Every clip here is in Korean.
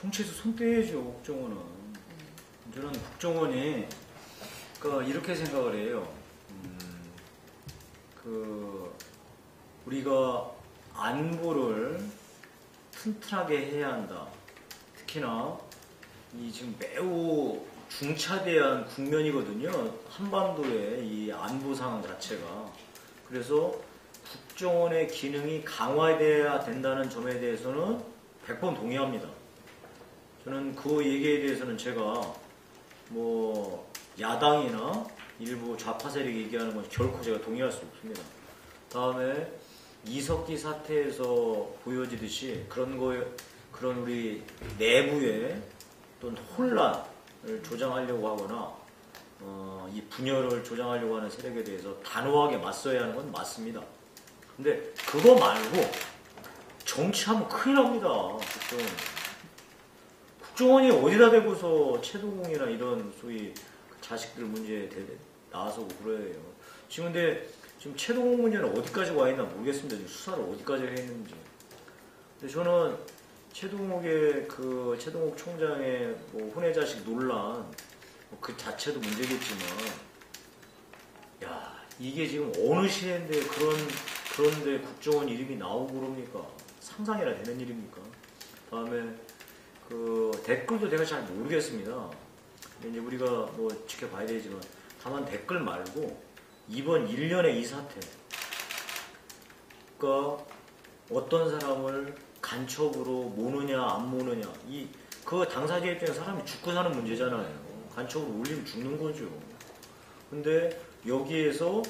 총체에서 손 떼야죠, 국정원은. 저는 국정원이 그러니까 이렇게 생각을 해요. 우리가 안보를 튼튼하게 해야 한다. 특히나 이 지금 매우 중차대한 국면이거든요. 한반도의 이 안보 상황 자체가. 그래서 국정원의 기능이 강화돼야 된다는 점에 대해서는 100번 동의합니다. 저는 그 얘기에 대해서는 제가 뭐 야당이나 일부 좌파 세력이 얘기하는 건 결코 제가 동의할 수 없습니다. 다음에 이석기 사태에서 보여지듯이 그런 우리 내부의 어떤 혼란을 조장하려고 하거나 이 분열을 조장하려고 하는 세력에 대해서 단호하게 맞서야 하는 건 맞습니다. 근데 그거 말고 정치하면 큰일 납니다. 국정원이 어디다 대고서 최동욱이나 이런 소위 자식들 문제에 나와서 그래요. 근데 지금 최동욱 문제는 어디까지 와 있나 모르겠습니다. 지금 수사를 어디까지 했는지. 근데 저는 최동욱 총장의 뭐 혼외 자식 논란 그 자체도 문제겠지만, 야 이게 지금 어느 시대인데 그런데 국정원 이름이 나오고 그럽니까? 상상이나 되는 일입니까? 다음에 댓글도 제가 잘 모르겠습니다. 이제 우리가 뭐 지켜봐야 되지만, 다만 댓글 말고 이번 1년의 이 사태, 그러니까 어떤 사람을 간첩으로 모느냐 안 모느냐, 그 당사자 입장에 사람이 죽고 사는 문제잖아요. 간첩으로 올리면 죽는 거죠. 근데 여기에서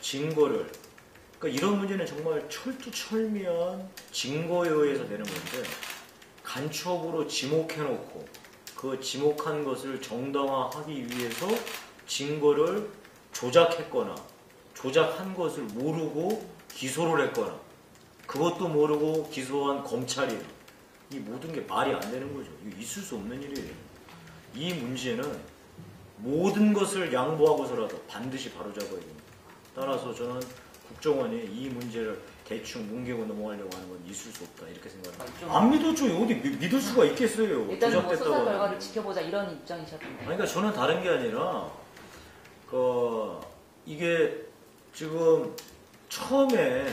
증거를, 그러니까 이런 문제는 정말 철두철미한 증거에 의해서 되는 건데, 간첩으로 지목해놓고 그 지목한 것을 정당화하기 위해서 증거를 조작했거나 조작한 것을 모르고 기소를 했거나 그것도 모르고 기소한 검찰이, 이 모든 게 말이 안 되는 거죠. 이거 있을 수 없는 일이에요. 이 문제는 모든 것을 양보하고서라도 반드시 바로잡아야 됩니다. 따라서 저는 국정원이 이 문제를 대충 뭉개고 넘어가려고 하는 건 있을 수 없다, 이렇게 생각합니다. 안 믿었죠. 어디 믿을 수가 있겠어요. 일단 뭐 수사 결과를 지켜보자 이런 입장이셨던데. 그러니까 저는 다른 게 아니라 이게 지금 처음에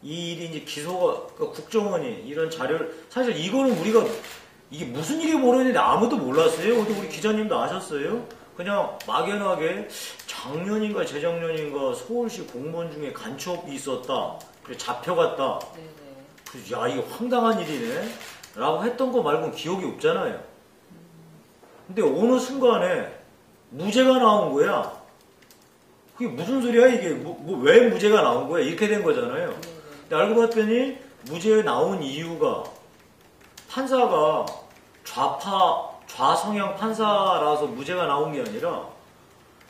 이 일이 이제 기소가, 국정원이 이런 자료를, 사실 이거는 우리가 이게 무슨 일이 벌어졌는데 아무도 몰랐어요. 우리 기자님도 아셨어요? 그냥 막연하게 작년인가 재작년인가 서울시 공무원 중에 간첩이 있었다. 그래 잡혀갔다. 그래서 야 이거 황당한 일이네 라고 했던 거 말고는 기억이 없잖아요. 근데 어느 순간에 무죄가 나온 거야. 그게 무슨 소리야 이게. 왜 무죄가 나온 거야. 이렇게 된 거잖아요. 근데 알고 봤더니 무죄에 나온 이유가 판사가 좌성향 판사라서 무죄가 나온 게 아니라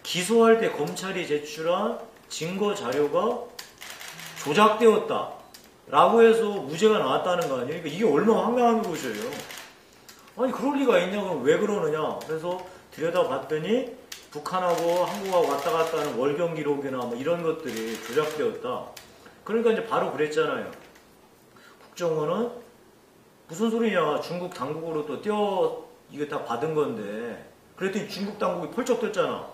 기소할 때 검찰이 제출한 증거 자료가 조작되었다 라고 해서 무죄가 나왔다는 거 아니에요? 그러니까 이게 얼마나 황당한 것이에요. 아니 그럴 리가 있냐, 그럼 왜 그러느냐. 그래서 들여다봤더니 북한하고 한국하고 왔다 갔다 하는 월경 기록이나 뭐 이런 것들이 조작되었다. 그러니까 이제 바로 그랬잖아요. 국정원은 무슨 소리냐, 중국 당국으로 또 이거 다 받은 건데. 그랬더니 중국 당국이 펄쩍 뛰었잖아.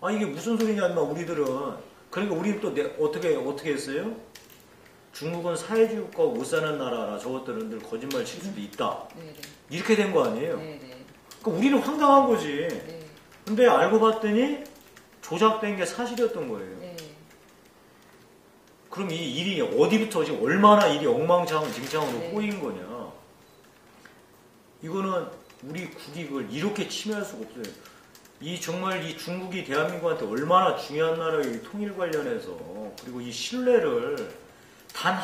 아 이게 무슨 소리냐 인마 우리들은. 그러니까 우리는 또 어떻게 했어요? 중국은 사회주의 국가가 못 사는 나라라 저것들은 늘 거짓말 칠 수도 있다. 이렇게 된 거 아니에요? 그러니까 우리는 황당한 거지. 근데 알고 봤더니 조작된 게 사실이었던 거예요. 그럼 이 일이 어디부터 지금 얼마나 일이 엉망진창으로 꼬인 거냐. 이거는 우리 국익을 이렇게 침해할 수가 없어요. 정말 이 중국이 대한민국한테 얼마나 중요한 나라의 통일 관련해서, 그리고 이 신뢰를 단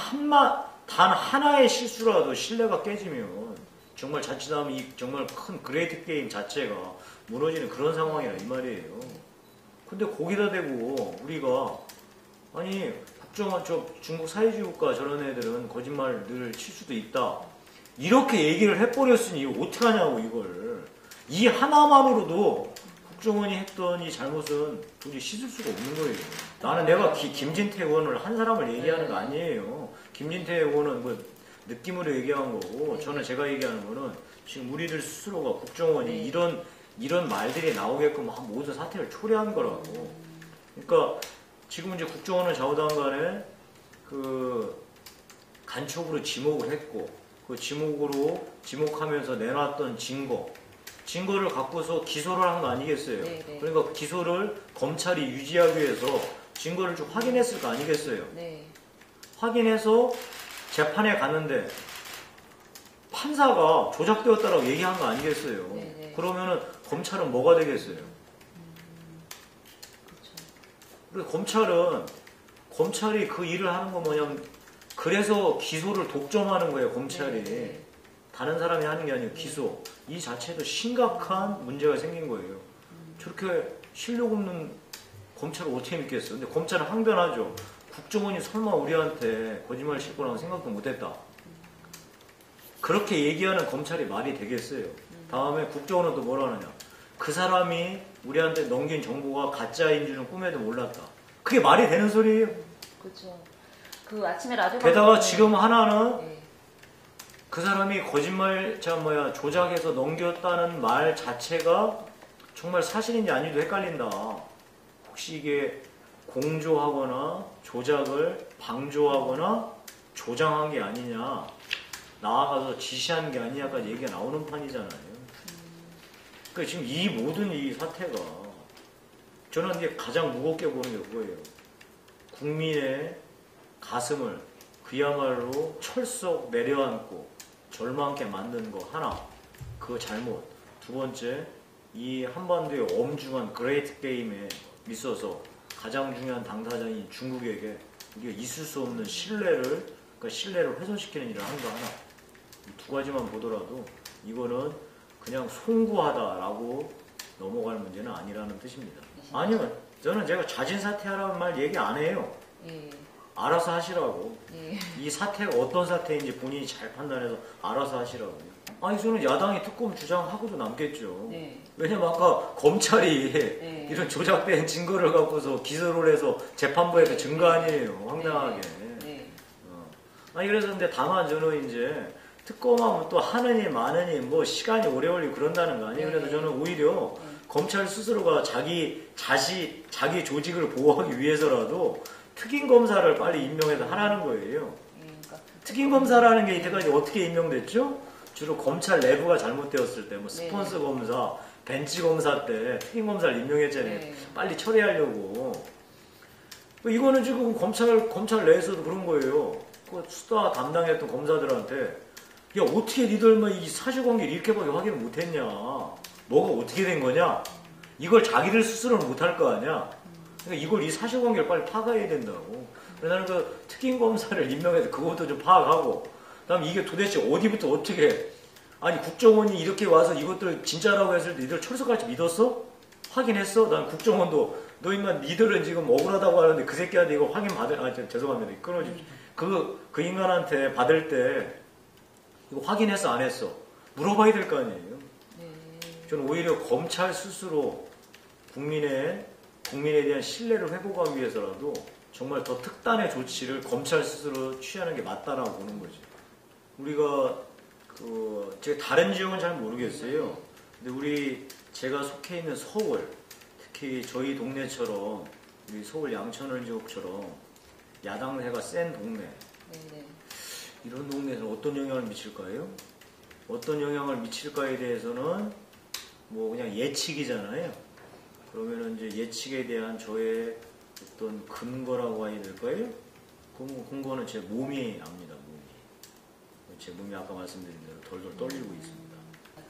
하나의 실수라도 신뢰가 깨지면 정말 자칫하면 이 정말 큰 그레이트 게임 자체가 무너지는 그런 상황이라 이 말이에요. 근데 거기다 대고 우리가 아니 국정원 중국 사회주의 국가 저런 애들은 거짓말 늘 칠 수도 있다. 이렇게 얘기를 해버렸으니 이거 어떡하냐고 이걸. 이 하나만으로도 국정원이 했던 이 잘못은 도저히 씻을 수가 없는 거예요. 나는 내가 김진태 의원을 한 사람을 얘기하는 거 아니에요. 김진태 의원은 뭐 느낌으로 얘기한 거고 네. 저는 제가 얘기하는 거는 지금 우리들 스스로가 국정원이 네. 이런 말들이 나오게끔 모든 사태를 초래한 거라고. 그러니까 지금 이제 국정원은 좌우당 간에 그 간첩으로 지목을 했고 그 지목하면서 내놨던 증거를 갖고서 기소를 한 거 아니겠어요? 네, 네. 그러니까 그 기소를 검찰이 유지하기 위해서 증거를 좀 확인했을 거 아니겠어요? 네. 확인해서 재판에 갔는데 판사가 조작되었다라고 얘기한 거 아니겠어요? 네, 네. 그러면은 검찰은 뭐가 되겠어요? 그리고 검찰이 그 일을 하는 거 뭐냐면 그래서 기소를 독점하는 거예요, 검찰이. 네. 다른 사람이 하는 게 아니고 기소. 이 자체도 심각한 문제가 생긴 거예요. 저렇게 실력 없는 검찰을 어떻게 믿겠어요? 근데 검찰은 항변하죠. 국정원이 설마 우리한테 거짓말 칠 거라고 생각도 못했다. 그렇게 얘기하는 검찰이 말이 되겠어요. 다음에 국정원은 또 뭐라 하느냐. 그 사람이 우리한테 넘긴 정보가 가짜인 줄은 꿈에도 몰랐다. 그게 말이 되는 소리예요. 그렇죠. 그 아침에 라디오 게다가 방송에- 지금 하나는 네. 그 사람이 조작해서 넘겼다는 말 자체가 정말 사실인지 아닌지도 헷갈린다. 혹시 이게 공조하거나 조작을 방조하거나 조장한 게 아니냐, 나아가서 지시한 게 아니냐까지 얘기가 나오는 판이잖아요. 그러니까 지금 이 모든 이 사태가 저는 이제 가장 무겁게 보는 게 그거예요. 국민의 가슴을 그야말로 철썩 내려앉고 절망케 만든 거 하나, 그 잘못. 두 번째, 이 한반도의 엄중한 그레이트 게임에 있어서 가장 중요한 당사자인 중국에게 우리가 있을 수 없는 신뢰를 훼손시키는 일을 한 거 하나. 이 두 가지만 보더라도 이거는 그냥 송구하다라고 넘어갈 문제는 아니라는 뜻입니다. 아니면 제가 자진사퇴하라는 말 얘기 안 해요. 예. 알아서 하시라고. 예. 이 사태가 어떤 사태인지 본인이 잘 판단해서 알아서 하시라고. 아니 저는 야당이 특검 주장하고도 남겠죠. 네. 왜냐면 아까 검찰이 네. 이런 조작된 증거를 갖고서 기소를 해서 재판부에서 증거 아니에요. 황당하게. 네. 아니 그래서 근데 다만 저는 이제 특검하면 또 하느니 마느니 뭐 시간이 오래 걸리고 그런다는 거 아니에요. 네. 그래서 저는 오히려 검찰 스스로가 자기 조직을 보호하기 위해서라도 특임 검사를 빨리 임명해서 하라는 거예요. 그러니까 특임 검사라는 게 이때까지 어떻게 임명됐죠? 주로 검찰 내부가 잘못되었을 때, 뭐 네. 스폰서 검사, 벤치 검사 때 특임 검사를 임명했잖아요. 네. 빨리 처리하려고. 이거는 지금 검찰 내에서도 그런 거예요. 그 수사 담당했던 검사들한테 야 어떻게 니들만 이 사실관계를 이렇게밖에 확인을 못했냐? 뭐가 어떻게 된 거냐? 이걸 자기들 스스로는 못할 거 아니야? 그러니까 이 사실관계를 빨리 파악해야 된다고. 그래서 나는 그 특임 검사를 임명해서 그것도 좀 파악하고, 그다음 이게 도대체 어디부터 어떻게, 아니 국정원이 이렇게 와서 이것들 진짜라고 했을 때 니들 철석같이 믿었어? 확인했어? 난 국정원도 너 인간 니들은 지금 억울하다고 하는데 그 새끼한테 이거 죄송합니다. 끊어주십시오. 그 인간한테 받을 때 이거 확인했어 안 했어? 물어봐야 될 거 아니에요. 네. 저는 오히려 검찰 스스로 국민에 대한 신뢰를 회복하기 위해서라도 정말 더 특단의 조치를 검찰 스스로 취하는 게 맞다라고 보는 거죠. 우리가 제가 다른 지역은 잘 모르겠어요. 근데 제가 속해 있는 서울, 특히 저희 동네처럼 우리 서울 양천을 지역처럼 야당세가 센 동네, 네. 이런 동네에서 어떤 영향을 미칠까요? 어떤 영향을 미칠까에 대해서는 뭐 그냥 예측이잖아요. 그러면은 이제 예측에 대한 저의 어떤 근거라고 해야 될까요? 근거는 제 몸이 압니다. 제 몸이 아까 말씀드린 대로 덜덜 떨리고 있습니다.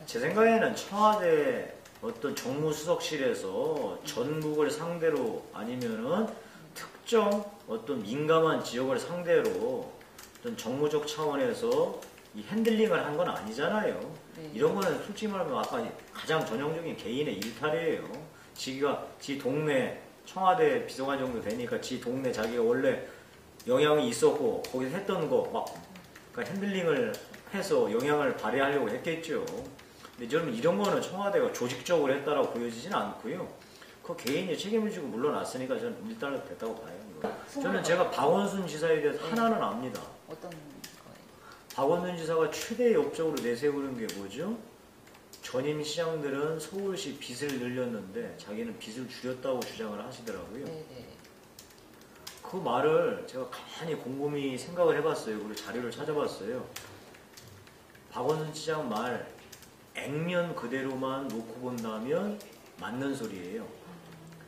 제 생각에는 청와대 어떤 정무수석실에서 전국을 상대로 아니면은 특정 어떤 민감한 지역을 상대로 어떤 정무적 차원에서 이 핸들링을 한 건 아니잖아요. 네. 이런 거는 솔직히 말하면 아까 가장 전형적인 개인의 일탈이에요. 지 동네 청와대 비서관 정도 되니까 지 동네 자기가 원래 영향이 있었고 거기서 했던 거 막 그러니까 핸들링을 해서 영향을 발휘하려고 했겠죠. 근데 저는 이런 거는 청와대가 조직적으로 했다라고 보여지지는 않고요. 그 개인이 책임을 지고 물러났으니까 저는 일단은 됐다고 봐요. 저는 제가 박원순 지사에 대해서 하나는 압니다. 어떤 거예요? 박원순 지사가 최대 역적으로 내세우는 게 뭐죠? 전임 시장들은 서울시 빚을 늘렸는데 자기는 빚을 줄였다고 주장을 하시더라고요. 네네. 그 말을 제가 가만히 곰곰이 생각을 해봤어요. 그리고 자료를 찾아봤어요. 박원순 시장 말 액면 그대로만 놓고 본다면 맞는 소리예요.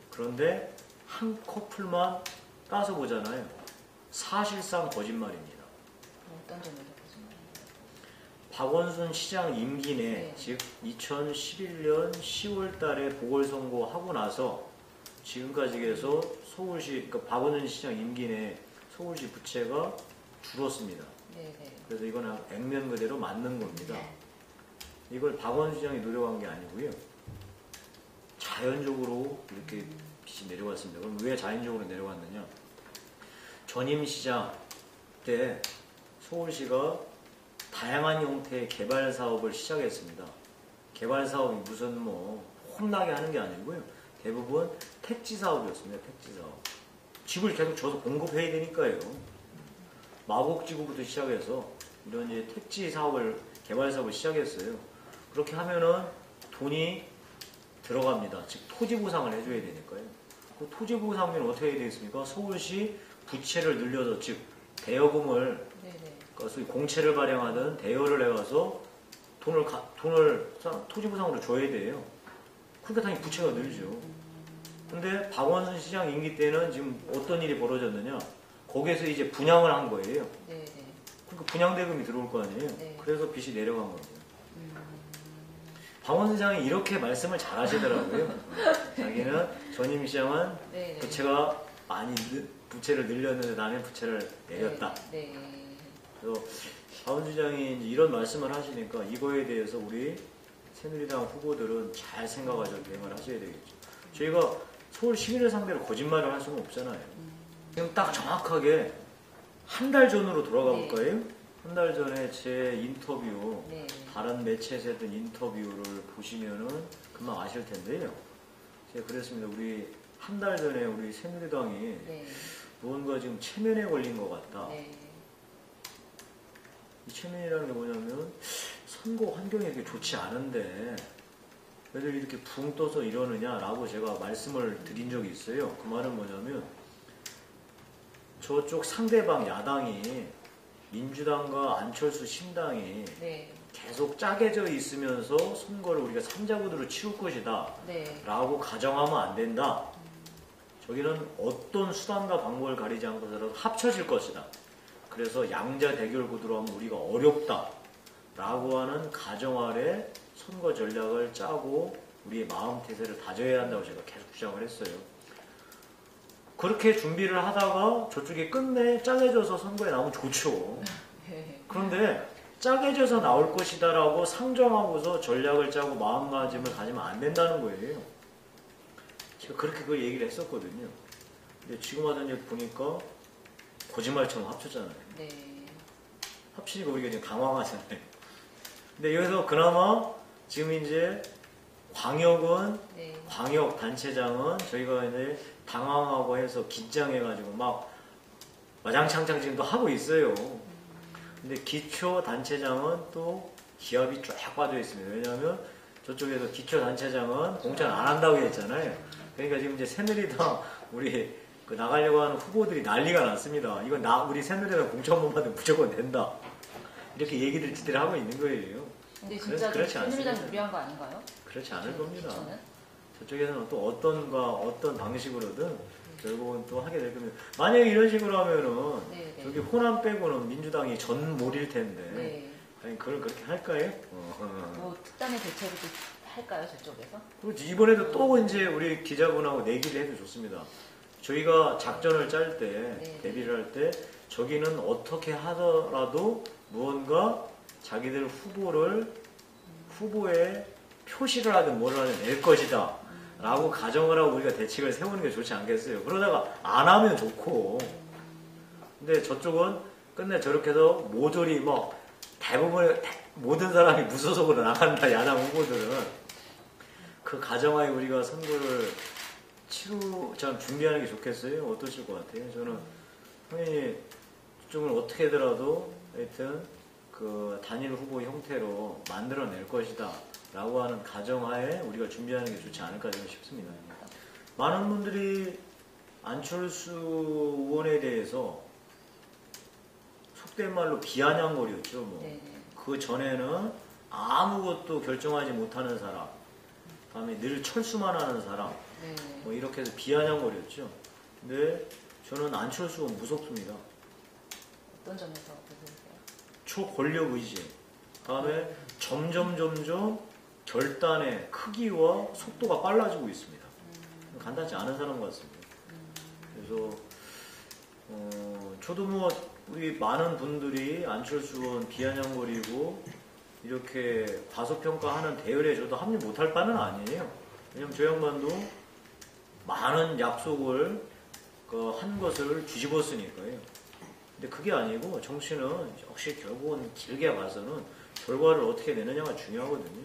그런데 한 커플만 따서 보잖아요. 사실상 거짓말입니다. 어떤 점에서 거짓말인가요? 박원순 시장 임기 내, 네. 즉 2011년 10월 달에 보궐선거 하고 나서 지금까지 해서 서울시, 그러니까 박원순 시장 임기 내 서울시 부채가 줄었습니다. 네네. 그래서 이건 액면 그대로 맞는 겁니다. 이걸 박원순 시장이 노력한 게 아니고요. 자연적으로 이렇게 빚이 내려왔습니다. 그럼 왜 자연적으로 내려왔느냐? 전임 시장 때 서울시가 다양한 형태의 개발 사업을 시작했습니다. 개발 사업이 무슨 뭐 홈나게 하는 게 아니고요. 대부분 택지 사업이었습니다. 택지 사업. 집을 계속 줘서 공급해야 되니까요. 마곡지구부터 시작해서 이런 이제 택지 사업을 개발 사업을 시작했어요. 그렇게 하면은 돈이 들어갑니다. 즉 토지 보상을 해줘야 되니까요. 그 토지 보상비는 어떻게 해야 되겠습니까? 서울시 부채를 늘려서 즉 대여금을 네네. 그러니까 소위 공채를 발행하든 대여를 해가서 돈을 토지 보상으로 줘야 돼요. 그러니까 당연히 부채가 늘죠. 근데 박원순 시장 임기 때는 지금 어떤 일이 벌어졌느냐? 거기에서 이제 분양을 한 거예요. 네네. 그러니까 분양 대금이 들어올 거 아니에요. 네. 그래서 빚이 내려간 거죠. 박원순 시장이 이렇게 말씀을 잘 하시더라고요. 자기는 전임 시장은 네네. 부채가 많이 부채를 늘렸는데 나는 부채를 내렸다. 네. 그래서 박원순 시장이 이제 이런 말씀을 하시니까 이거에 대해서 우리 새누리당 후보들은 잘 생각하셔서 대응을 하셔야 되겠죠. 저희가 서울 시민을 상대로 거짓말을 할 수는 없잖아요. 지금 딱 정확하게 한 달 전으로 돌아가 네. 볼까요? 한 달 전에 제 인터뷰, 네. 다른 매체에서 했던 인터뷰를 보시면은 금방 아실 텐데요. 제가 그랬습니다. 우리 한 달 전에 우리 새누리당이 네. 무언가 지금 체면에 걸린 것 같다. 네. 이 체면이라는 게 뭐냐면 선거 환경이 이렇게 좋지 않은데 왜들 이렇게 붕 떠서 이러느냐라고 제가 말씀을 드린 적이 있어요. 그 말은 뭐냐면 저쪽 상대방 야당이 민주당과 안철수 신당이 네. 계속 짜게져 있으면서 선거를 우리가 삼자구도로 치를 것이다 네. 라고 가정하면 안 된다. 저기는 어떤 수단과 방법을 가리지 않고서라도 합쳐질 것이다. 그래서 양자 대결 구도로 하면 우리가 어렵다 라고 하는 가정 아래 선거 전략을 짜고 우리의 마음 태세를 다져야 한다고 제가 계속 주장을 했어요. 그렇게 준비를 하다가 저쪽이 끝내 짜게져서 선거에 나오면 좋죠. 네. 그런데 짜게져서 나올 것이다 라고 상정하고서 전략을 짜고 마음가짐을 가지면 안 된다는 거예요. 제가 그렇게 그걸 얘기를 했었거든요. 근데 지금 하던 일 보니까 거짓말처럼 합쳤잖아요. 네. 합치니까 우리가 지금 당황하잖아요. 근데 여기서 그나마 지금 이제 광역은 네. 광역 단체장은 저희가 이제 당황하고 해서 긴장해가지고 막 와장창창 지금도 하고 있어요. 근데 기초 단체장은 또 기합이 쫙 빠져 있습니다. 왜냐하면 저쪽에서 기초 단체장은 공천 안 한다고 했잖아요. 그러니까 지금 이제 새누리당 우리 그 나가려고 하는 후보들이 난리가 났습니다. 이건 우리 새누리당 공천 못 받으면 무조건 된다. 이렇게 얘기들 지들 하고 있는 거예요. 근데 진짜 그렇지 새누리당 않습니다. 유리한 거 아닌가요? 그렇지 않을 겁니다. 기초는? 저쪽에서는 또 어떤 방식으로든 결국은 또 하게 될 겁니다. 만약에 이런 식으로 하면은 네, 네. 저기 호남 빼고는 민주당이 전몰일 텐데 네. 아니 그걸 그렇게 할까요? 뭐 특단의 대책을 또 할까요, 저쪽에서? 그렇지. 이번에도 또 이제 우리 기자분하고 내기를 해도 좋습니다. 저희가 작전을 짤 때, 네. 대비를 할 때, 저기는 어떻게 하더라도 무언가 자기들 후보의 표시를 하든 뭐를 하든 낼 것이다. 라고 가정을 하고 우리가 대책을 세우는 게 좋지 않겠어요. 그러다가 안 하면 좋고. 근데 저쪽은 끝내 저렇게 해서 모조리 대부분 모든 사람이 무소속으로 나간다. 야당 후보들은. 그 가정하에 우리가 선거를 준비하는 게 좋겠어요? 어떠실 것 같아요? 저는 당연히 저쪽은 어떻게 하더라도 하여튼 그 단일 후보 형태로 만들어낼 것이다 라고 하는 가정하에 우리가 준비하는 게 좋지 않을까 저는 싶습니다. 많은 분들이 안철수 의원에 대해서 속된 말로 비아냥거렸죠. 뭐. 그 전에는 아무것도 결정하지 못하는 사람, 다음에 늘 철수만 하는 사람, 뭐 이렇게 해서 비아냥거렸죠. 근데 저는 안철수가 무섭습니다. 어떤 점에서 보세요? 초권력 의지. 다음에 점점 결단의 크기와 속도가 빨라지고 있습니다. 간단치 않은 사람 같습니다. 그래서 저도 뭐 우리 많은 분들이 안철수 의원 비아냥거리고 이렇게 과소평가하는 대열에 저도 합류 못할 바는 아니에요. 왜냐면 저 양반도 많은 약속을 한 것을 뒤집었으니까요. 근데 그게 아니고 정치는 역시 결국은 길게 봐서는 결과를 어떻게 내느냐가 중요하거든요.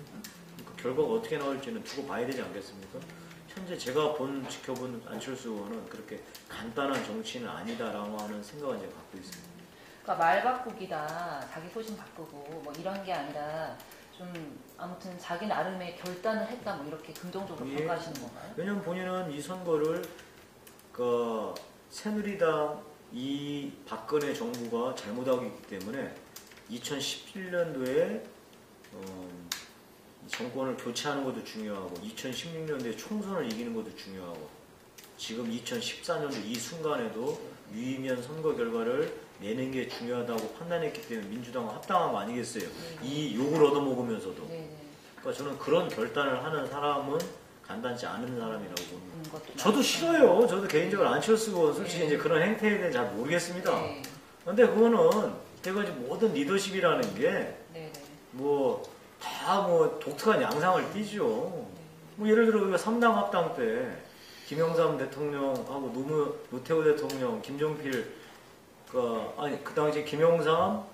그 결과가 어떻게 나올지는 두고 봐야 되지 않겠습니까? 현재 제가 지켜본 안철수 의원은 그렇게 간단한 정치인은 아니다라고 하는 생각을 이제 갖고 있습니다. 그러니까 말 바꾸기다, 자기 소신 바꾸고 뭐 이런 게 아니라 좀 아무튼 자기 나름의 결단을 했다 뭐 이렇게 긍정적으로 평가하시는 건가요? 왜냐면 본인은 이 선거를 새누리당 이 박근혜 정부가 잘못하고 있기 때문에 2017년도에 정권을 교체하는 것도 중요하고 2016년도에 총선을 이기는 것도 중요하고 지금 2014년도 이 순간에도 유의미한 선거 결과를 내는 게 중요하다고 판단했기 때문에 민주당과 합당한 거 아니겠어요? 이 욕을 얻어먹으면서도. 그러니까 저는 그런 결단을 하는 사람은 간단치 않은 사람이라고 봅니다. 저도 싫어요. 저도 개인적으로 안철수 의원 솔직히 이제 그런 행태에 대해 잘 모르겠습니다. 근데 그거는 제가 모든 리더십이라는 게 다 독특한 양상을 띠죠. 뭐 예를 들어 우리가 3당 합당 때 김영삼 대통령하고 노태우 대통령, 김종필 그 당시 김영삼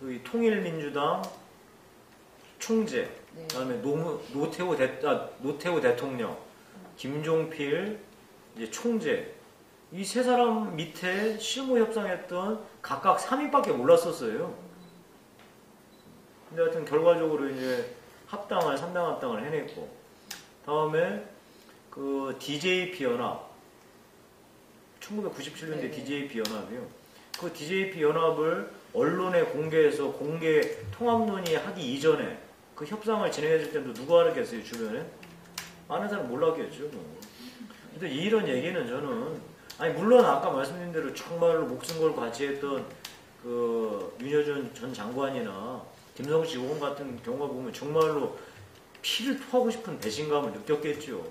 저희 통일민주당 총재, 그다음에 노태우 대통령, 김종필 이제 총재 이 세 사람 밑에 실무 협상했던 각각 3인밖에 몰랐었어요. 근데 하여튼 결과적으로 이제 3당 합당을 해냈고 다음에 그 DJP 연합 1997년대 DJP 연합이요. 그 DJP 연합을 언론에 공개해서 공개 통합 논의하기 이전에 그 협상을 진행해줄 때도 누가 알았겠어요, 주변에? 많은 사람 몰랐겠죠. 뭐. 근데 이런 얘기는 저는, 물론 아까 말씀드린 대로 정말로 목숨 걸고 같이 했던 그 윤여준 전 장관이나 김성식 의원 같은 경우가 보면 정말로 피를 토하고 싶은 배신감을 느꼈겠죠.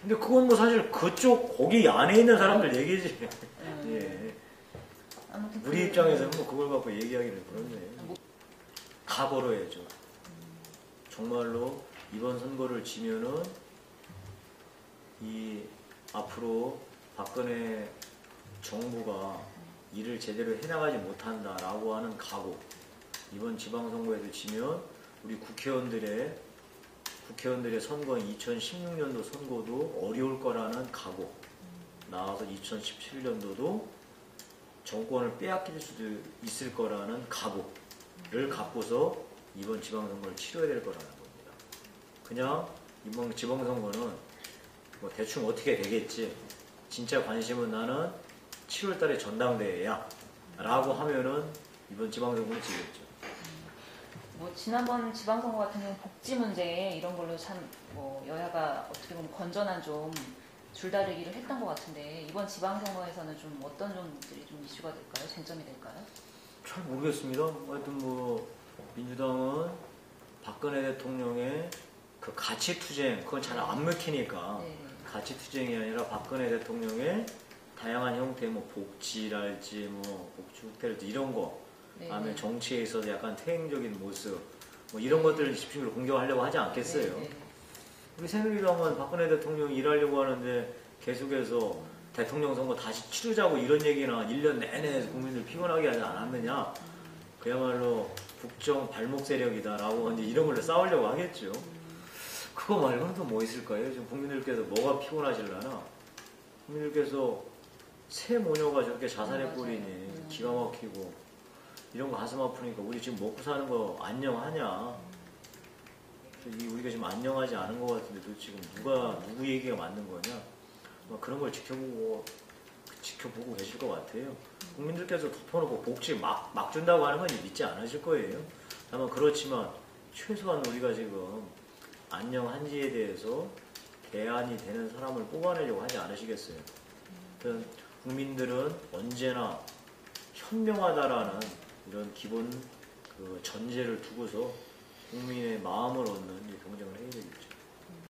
근데 그건 뭐 사실 거기 안에 있는 사람들 얘기지. 예. 우리 입장에서는 뭐 그걸 갖고 얘기하기는 그렇네요. 각오해야죠. 정말로 이번 선거를 지면은 앞으로 박근혜 정부가 일을 제대로 해나가지 못한다라고 하는 각오. 이번 지방선거에도 지면 우리 국회의원들의 선거인 2016년도 선거도 어려울 거라는 각오. 나와서 2017년도도 정권을 빼앗길 수도 있을 거라는 각오를 갖고서 이번 지방선거를 치러야 될 거라는 겁니다. 그냥 이번 지방선거는 뭐 대충 어떻게 되겠지. 진짜 관심은 나는 7월달에 전당대회야 라고 하면은 이번 지방선거는 지겠죠. 뭐 지난번 지방선거 같은 경우는 복지 문제 이런 걸로 참 뭐 여야가 어떻게 보면 건전한 좀 줄다리기를 했던 것 같은데 이번 지방선거에서는 좀 어떤 점들이 좀 이슈가 될까요? 쟁점이 될까요? 잘 모르겠습니다. 하여튼 뭐 민주당은 박근혜 대통령의 그 가치투쟁 그건 잘 안 먹히니까 가치투쟁이 아니라 박근혜 대통령의 다양한 형태 뭐 복지랄지 뭐 복지 후퇴랄지 이런 거 다음에 정치에 있어서 약간 퇴행적인 모습 뭐 이런 것들을 집중적으로 공격하려고 하지 않겠어요. 우리 새누리당은 박근혜 대통령이 일하려고 하는데 계속해서 대통령 선거 다시 치르자고 이런 얘기나 1년 내내 국민들 피곤하게 하지 않았느냐. 그야말로 국정 발목 세력이다라고 이제 이런 걸로 싸우려고 하겠죠. 그거 말고는 또 뭐 있을까요? 지금 국민들께서 뭐가 피곤하실라나? 국민들께서 새 모녀가 저렇게 자살해 맞아요. 버리니 기가 막히고 이런 거 가슴 아프니까 우리 지금 먹고 사는 거 안녕하냐? 우리가 지금 안녕하지 않은 것 같은데 도대체 지금 누구 얘기가 맞는 거냐? 그런 걸 지켜보고 계실 것 같아요. 국민들께서 덮어놓고 복지 막 준다고 하는 건 믿지 않으실 거예요. 다만 그렇지만 최소한 우리가 지금 안녕한지에 대해서 대안이 되는 사람을 뽑아내려고 하지 않으시겠어요. 하여튼 국민들은 언제나 현명하다라는 이런 기본 그 전제를 두고서 국민의 마음을 얻는 이 경쟁을 해야 되겠죠.